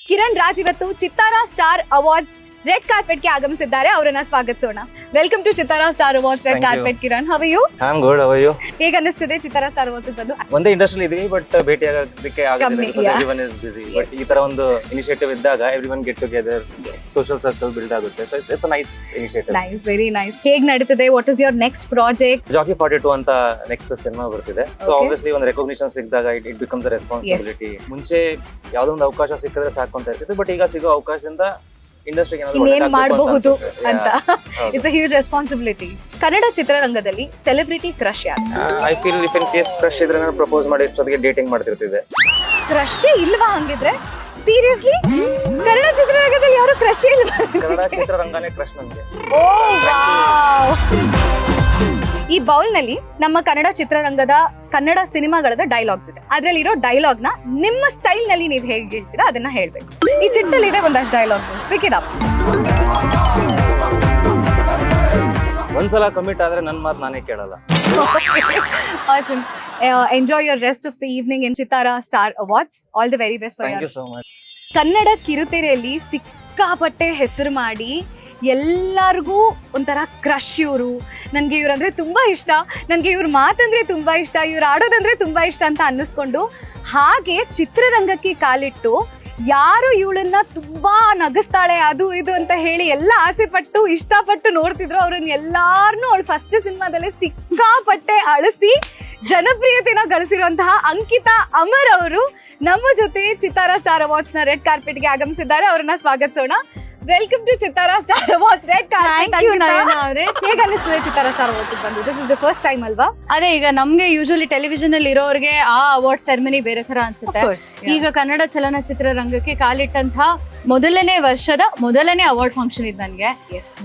ಕಿರಣ್ ರಾಜ್ ಇವತ್ತು ಚಿತ್ತಾರ star awards red carpet ಗೆ ಆಗಮಿಸಿದ್ದಾರೆ. ಅವರನ್ನ ಸ್ವಾಗತಿಸೋಣ. Welcome to Chittara star awards red carpet. Kiran, how are you? I am good. How are you? ಹೇಗೆ ಅನಿಸ್ತಿದೆ ಚಿತ್ತಾರ ಸ್ಟಾರ್ ಅವಾರ್ಡ್ಸ್ ಬಂದು? ಒಂದೇ ಇಂಡಸ್ಟ್ರಿ ಇದೀವಿ, ಬಟ್ ಭೇಟಿ ಆಗೋದಕ್ಕೆ ಆಗೋದಿಲ್ಲ because everyone is busy. But ಈ ತರ ಒಂದು ಇನಿಷಿಯೇಟಿವ್ ಇದ್ದಾಗ everyone get together, social circle build ಆಗುತ್ತೆ. So it's a nice initiative. Nice, very nice. ಹೇಗೆ ನಡೀತಿದೆ? What is your next project? Jackie 42 ಅಂತ ನೆಕ್ಸ್ಟ್ ಸಿನಿಮಾ ಬರ್ತಿದೆ. ಸೊ ಆಬ್ವಿಯಸ್ಲಿ ಒಂದು ರೆಕಗ್ನಿಷನ್ ಸಿಕ್ಕಿದಾಗ ಇಟ್ ಬಿಕಮ್ಸ್ ಅ ರೆಸ್ಪಾನ್ಸಿಬಿಲಿಟಿ. ಮುಂಚೆ ಯಾವ್ದೋ ಒಂದು ಅವಕಾಶ ಸಿಕ್ಕಿದ್ರೆ ಸಾಕು ಅಂತ ಇರ್ತಿತ್ತು, ಬಟ್ ಈಗ ಸಿಗೋ ಅವಕಾಶದಿಂದ ಇಂಡಸ್ಟ್ರಿಗೆ ಇನ್ನೇನ್ ಮಾಡಬಹುದು ಅಂತ. It's a huge responsibility. Kannada ಚಿತ್ರರಂಗದಲ್ಲಿ ಸೆಲೆಬ್ರಿಟಿ ಕ್ರಶ್ ಯಾರು? I feel if in case crush ಇದ್ರೆ ನಾನು ಪ್ರಪೋಸ್ ಮಾಡಿ ಜೊತೆಗೆ ಡೇಟಿಂಗ್ ಮಾಡ್ತಿರ್ತಿದ್ದೆ. ಕ್ರಶ್ ಇಲ್ವಾ ಹಂಗಿದ್ರೆ? ಸೀರಿಯಸ್ಲಿ ಕನ್ನಡ ಚಿತ್ರರಂಗದಲ್ಲಿ ಯಾರು ಕ್ರಶ್ ಇಲ್ವಾ? ಕನ್ನಡ ಚಿತ್ರರಂಗನೇ ಕ್ರಶ್ ನನಗೆ. ಓ ವಾವ್. ಈ ಬೌಲ್ ನಲ್ಲಿ ನಮ್ಮ ಕನ್ನಡ ಚಿತ್ರರಂಗದ ಕನ್ನಡ ಸಿನಿಮಾಗಳದ ಡೈಲಾಗ್ಸ್ ಇದೆ. ಅದ್ರಲ್ಲಿರೋ ಡೈಲಾಗ್ ನ ನಿಮ್ಮ ಸ್ಟೈಲ್ ನಲ್ಲಿ ನೀವು ಹೇಗೆ ಹೇಳ್ತೀರಾ ಅದನ್ನ ಹೇಳ್ಬೇಕು. ಈ ಚಿಟ್ಟಲ್ಲಿ ಇದೆ ಒಂದಷ್ಟು ಡೈಲಾಗ್ಸ್. Pick it up. ಒಂದ್ಸಲ ಕಮಿಟ್ ಆದ್ರೆ ನನ್ನ ಮಾತು ನಾನೇ ಕೇಳಲ್ಲ. Awesome. Enjoy your rest of the evening in Chittara Star Awards. All the very best for you. Thank you so much. Kannada ಕಿರುತೆರೆಯಲ್ಲಿ ಸಿಕ್ಕಾಪಟ್ಟೆ ಹೆಸರು ಮಾಡಿ ಎಲ್ಲರಿಗೂ ಒಂಥರ ಕ್ರಶ್. ಇವರು ನನಗೆ ಇವ್ರಂದ್ರೆ ತುಂಬಾ ಇಷ್ಟ, ನನಗೆ ಇವ್ರ ಮಾತಂದ್ರೆ ತುಂಬಾ ಇಷ್ಟ, ಇವ್ರು ಆಡೋದಂದ್ರೆ ತುಂಬಾ ಇಷ್ಟ ಅಂತ ಅನ್ನಿಸ್ಕೊಂಡು ಹಾಗೆ ಚಿತ್ರರಂಗಕ್ಕೆ ಕಾಲಿಟ್ಟು ಯಾರು ಇವಳನ್ನ ತುಂಬಾ ನಗಿಸ್ತಾಳೆ ಅದು ಇದು ಅಂತ ಹೇಳಿ ಎಲ್ಲ ಆಸೆ ಪಟ್ಟು ಇಷ್ಟಪಟ್ಟು ನೋಡ್ತಿದ್ರು ಅವ್ರನ್ನ ಎಲ್ಲಾರನ್ನೂ ಅವಳು ಫಸ್ಟ್ ಸಿನಿಮಾದಲ್ಲೇ ಸಿಕ್ಕಾಪಟ್ಟೆ ಅಳಿಸಿ ಜನಪ್ರಿಯತೆನ ಗಳಿಸಿರುವಂತಹ ಅಂಕಿತಾ ಅಮರ್ ಅವರು ನಮ್ಮ ಜೊತೆ ಚಿತ್ತಾರ ಸ್ಟಾರ್ ಅವಾರ್ಡ್ಸ್ ನ ರೆಡ್ ಕಾರ್ಪೆಟ್ ಗೆ ಆಗಮಿಸಿದ್ದಾರೆ. ಅವರನ್ನ ಸ್ವಾಗತಿಸೋಣ. Welcome to Chittara star awards red carpet. ಹೇಗೆ ಅನಿಸ್ತದೆ ಚಿತ್ತಾರ ಸ್ಟಾರ್ ಅವಾರ್ಡ್ಸ್ ಬಂದು? This is the first time ಅಲ್ವಾ? ಅದೇ, ಈಗ ನಮ್ಗೆ ಯೂಶುವಲಿ ಟೆಲಿವಿಷನ್ ಅಲ್ಲಿ ಇರೋರಿಗೆ ಆ ಅವಾರ್ಡ್ ಸೆರೆಮನಿ ಬೇರೆ ತರ ಅನ್ಸುತ್ತೆ. ಈಗ ಕನ್ನಡ ಚಲನಚಿತ್ರ ರಂಗಕ್ಕೆ ಕಾಲಿಟ್ಟಂತಹ ಮೊದಲನೇ ವರ್ಷದ ಮೊದಲನೇ ಅವಾರ್ಡ್ ಫಂಕ್ಷನ್ ಇದು ನನಗೆ.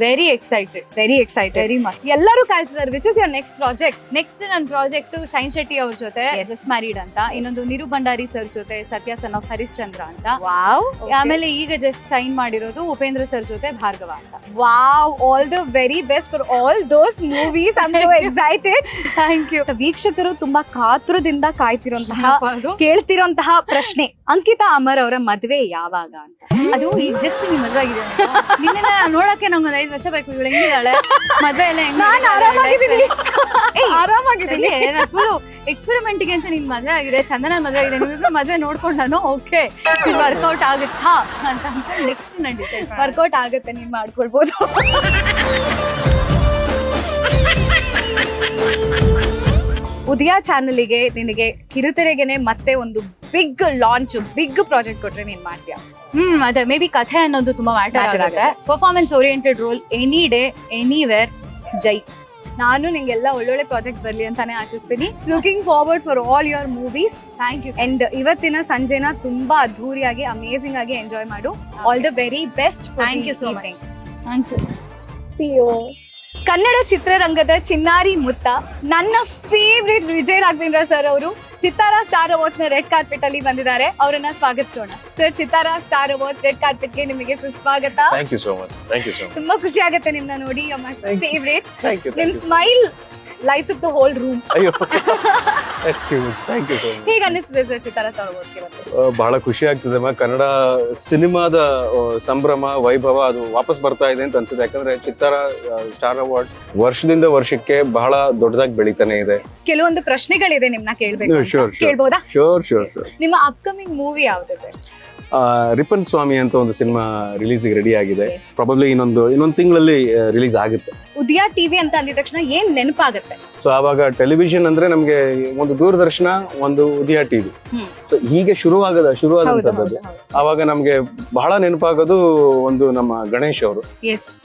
Very excited, very much. ಎಲ್ಲರೂ ಕಾಯ್ತಿದ್ದಾರೆ. Which is your next project? Next ನನ್ನ ಪ್ರಾಜೆಕ್ಟ್ ಶೈನ್ ಶೆಟ್ಟಿ ಅವ್ರ ಜೊತೆ ಜಸ್ಟ್ ಮ್ಯಾರಿಡ್ ಅಂತ, ಇನ್ನೊಂದು ನಿರು ಭಂಡಾರಿ ಸರ್ ಜೊತೆ ಸತ್ಯ ಸನ್ ಆಫ್ ಹರಿಶ್ಚಂದ್ರ ಅಂತ. ವಾವ್. ಆಮೇಲೆ ಈಗ ಜಸ್ಟ್ ಸೈನ್ ಮಾಡಿರೋದು ಉಪೇಂದ್ರ ಸರ್ ಜೊತೆ ಭಾರ್ಗವ ಅಂತ. Wow, all the very best for all those movies. I am so excited. Thank you. ವೀಕ್ಷಕರು ತುಂಬಾ ಕಾತುರದಿಂದ ಕಾಯ್ತಿರುವಂತಹ ಕೇಳ್ತಿರುವಂತಹ ಪ್ರಶ್ನೆ, ಅಂಕಿತಾ ಅಮರ್ ಅವರ ಮದುವೆ ಯಾವಾಗ ಅಂತ. ಅದು ಈಗ ಜಸ್ಟ್ ನೀವು ಮದುವೆ ಆಗಿದೆ. ನಿನ್ನೆ ನೋಡಕ್ಕೆ ನಮ್ಗೊಂದು 5 ವರ್ಷ ಬೇಕು. ಇವಳು ಹೆಂಗಿದ್ದಾಳೆ, ಮದುವೆ ಎಲ್ಲ ಆರಾಮಾಗಿದ್ದೀನಿ. ಫುಲ್ ಎಕ್ಸ್ಪೆರಿಮೆಂಟ್ ಗೆ ಅಂತ ನಿನ್ ಮದುವೆ ಆಗಿದೆ, ಚಂದನ ಮದುವೆ ಆಗಿದೆ, ನೀವಿಬ್ರು ಮದುವೆ ನೋಡ್ಕೊಂಡು ನಾನು ಓಕೆ ವರ್ಕೌಟ್ ಆಗುತ್ತಾ ಅಂತ ನೆಕ್ಸ್ಟ್ ನಾನು ಡಿಸೈಡ್. ವರ್ಕೌಟ್ ಆಗುತ್ತೆ, ನೀನ್ ಮಾಡ್ಕೊಳ್ಬೋದು. ಉದಯ ಚಾನಲ್ಗೆ ನಿನಗೆ ಕಿರುತೆರೆಗೆನೆ ಮತ್ತೆ ಒಂದು ಬಿಗ್ ಲಾಂಚ್, ಬಿಗ್ ಪ್ರಾಜೆಕ್ಟ್ ಕೊಟ್ರೆ ನೀನ್ ಮಾಡ್ತೀಯಾ? ಅದೇ ಮೇ ಬಿ ಕಥೆ ಅನ್ನೋದು ತುಂಬಾ ಮ್ಯಾಟರ್ ಆಗುತ್ತೆ. Performance oriented role, any day anywhere, ಜೈ. ನಾನು ನಿಂಗೆಲ್ಲ ಒಳ್ಳೊಳ್ಳೆ ಪ್ರಾಜೆಕ್ಟ್ ಬರ್ಲಿ ಅಂತಾನೆ ಆಶಿಸ್ತೀನಿ. Looking forward for all your movies. Thank you. And ಇವತ್ತಿನ ಸಂಜೆನ ತುಂಬಾ ಅದ್ಧೂರಿಯಾಗಿ ಅಮೇಸಿಂಗ್ ಆಗಿ ಎಂಜಾಯ್ ಮಾಡು. All the very best. Thank you so much. Thank you. See you. Kannada ಚಿತ್ರರಂಗದ ಚಿನ್ನಾರಿ ಮುತ್ತ, ನನ್ನ ಫೇವ್ರೆಟ್ ವಿಜಯ್ ರಾಘವೇಂದ್ರ ಸರ್ ಅವರು ಚಿತ್ತಾರ ಸ್ಟಾರ್ ಅವಾರ್ಡ್ಸ್ ನ ರೆಡ್ ಕಾರ್ಪೆಟ್ ಅಲ್ಲಿ ಬಂದಿದ್ದಾರೆ. ಅವರನ್ನ ಸ್ವಾಗತಿಸೋಣ. ಸರ್, ಚಿತ್ತಾರ ಸ್ಟಾರ್ ಅವಾರ್ಡ್ಸ್ ರೆಡ್ ಕಾರ್ಪೆಟ್ ಗೆ ನಿಮಗೆ ಸುಸ್ವಾಗತ. Thank you so much. Thank you so much. ತುಂಬಾ ಖುಷಿ ಆಗುತ್ತೆ ನಿಮ್ನ ನೋಡಿ. You are my favourite. Thank you. ನಿಮ್ smile lights up the whole room. ಅಯ್ಯೋ, that's huge. Thank you so much. ಹೇಗೆ ಅನಿಸ್ತದೆ ಸರ್ ಚಿತ್ತಾರ ಸ್ಟಾರ್ ಅವಾರ್ಡ್ಸ್ ಗೆ ಬಂದು? ಬಹಳ ಖುಷಿ ಆಗ್ತದೆ. ಕನ್ನಡ ಸಿನಿಮಾದ ಸಂಭ್ರಮ ವೈಭವ ಅದು ವಾಪಸ್ ಬರ್ತಾ ಇದೆ ಅಂತ ಅನ್ಸುತ್ತೆ. ಯಾಕಂದ್ರೆ ಚಿತ್ತಾರ ಸ್ಟಾರ್ ಅವಾರ್ಡ್ಸ್ ವರ್ಷದಿಂದ ವರ್ಷಕ್ಕೆ ಬಹಳ ದೊಡ್ಡದಾಗಿ ಬೆಳಿತಾನೆ ಇದೆ. ಕೆಲವೊಂದು ಪ್ರಶ್ನೆಗಳಿದೆ ನಿಮ್ನ ಕೇಳ್ಬೇಕು. ಕೇಳ್ಬೋದಾ? ಶೋರ್. ನಿಮ್ಮ ಅಪ್ಕಮಿಂಗ್ ಮೂವಿ ಯಾವುದು ಸರ್? ರಿಪನ್ ಸ್ವಾಮಿ ಅಂತ ಒಂದು ಸಿನಿಮಾ ರಿಲೀಸ್ ರೆಡಿ ಆಗಿದೆ. ಪ್ರಾಬಬ್ಲಿ ಇನ್ನೊಂದು ತಿಂಗಳಲ್ಲಿ ರಿಲೀಸ್ ಆಗುತ್ತೆ. ಉದಯ ಟಿವಿ ಅಂತ ಅಂದಿದ ತಕ್ಷಣ ಏನ್ ನೆನಪಾಗುತ್ತೆ? ಸೊ ಆವಾಗ ಟೆಲಿವಿಷನ್ ಅಂದ್ರೆ ನಮ್ಗೆ ಒಂದು ದೂರದರ್ಶನ, ಒಂದು ಉದಯ ಟಿವಿ. ಸೊ ಹೀಗೆ ಶುರುವಾದಂತದ್ದು. ಆವಾಗ ನಮ್ಗೆ ಬಹಳ ನೆನಪಾಗೋದು ಒಂದು ನಮ್ಮ ಗಣೇಶ್ ಅವರು,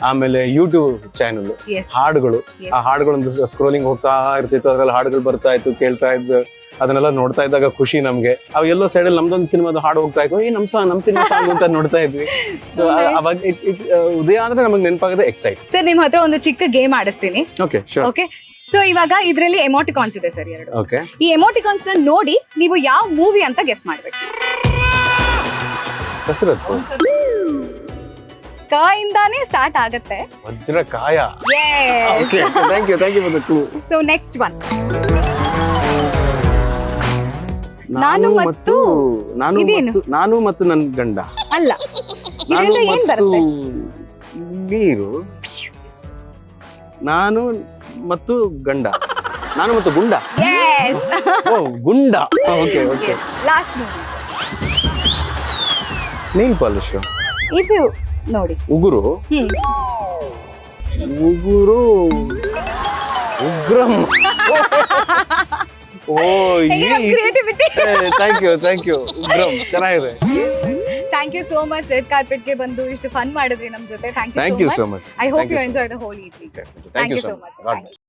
ಆಮೇಲೆ ಯೂಟ್ಯೂಬ್ ಚಾನೆಲ್, ಹಾಡುಗಳು. ಆ ಹಾಡುಗಳೊಂದು ಸ್ಕ್ರೋಲಿಂಗ್ ಹೋಗ್ತಾ ಇರ್ತಿತ್ತು, ಅದ್ರಲ್ಲಿ ಹಾಡುಗಳು ಬರ್ತಾ ಇತ್ತು, ಕೇಳ್ತಾ ಇದ್ದು ಅದನ್ನೆಲ್ಲ ನೋಡ್ತಾ ಇದ್ದಾಗ ಖುಷಿ ನಮ್ಗೆ. ಅವಾಗ ಎಲ್ಲೋ ಸೈಡಲ್ಲಿ ನಮ್ದೊಂದು ಸಿನಿಮಾದ ಹಾಡು ಹೋಗ್ತಾ ಇತ್ತು, ನಮ್ ಸಿನಿಮಾ ಸಾಂಗ್ ಅಂತ ನೋಡ್ತಾ ಇದ್ವಿ. ಸೊ ಅವಾಗ ಉದಯ ಅಂದ್ರೆ ನಮಗೆ ನೆನಪಾಗದೆ ಎಕ್ಸೈಟ್. ಸರ್, ನಿಮ್ ಹತ್ರ ಒಂದು ಚಿಕ್ಕ ಗೇಮ್ ಆಡಿಸ್ತೀನಿ. ಓಕೆ. ಸೊ ಇವಾಗ ಇದ್ರಲ್ಲಿ ಎಮೋಟಿಕಾನ್ಸ್ ಇದೆ ಸರ್, 2. ಓಕೆ. ಈ ಎಮೋಟಿಕಾನ್ಸ್ ನ ನೋಡಿ ನೀವು ಯಾವ ಮೂವಿ ಅಂತ ಗೆಸ್ ಮಾಡ್ಬೇಕು. ಕಸರತ್ತು. ಕ ಇಂದಾನೇ ಸ್ಟಾರ್ಟ್ ಆಗುತ್ತೆ. Vajrakaya. Yes. Thank you for the clue. So next one. ನಾನು ಮತ್ತು ನಾನು ಮತ್ತು ನನ್ನ ಗಂಡ. ಅಲ್ಲ, ನಾನು ಇದರಿಂದ ಏನ್ ಮತ್ತು ಬರುತ್ತೆ? ನೀರು, ನಾನು ಮತ್ತು ಗಂಡ, ನಾನು ಮತ್ತು ಗುಂಡ. ಎಸ್ ಓ ಗುಂಡ, okay okay. Last movie nail polish, ಇದು ನೋಡಿ. ಉಗುರು, ಉಗುರು, Ugramm. Oh creativity. Thank you Ugramm, ಚೆನ್ನಾಗಿದೆ. Thank you so much. Red carpet ಗೆ ಬಂದು ಇಷ್ಟು ಫನ್ ಮಾಡಿದ್ರಿ ನಮ್ ಜೊತೆ. Thank you so so much. Much. I hope Thank you you so enjoy the whole evening. Thank you so much. God bless.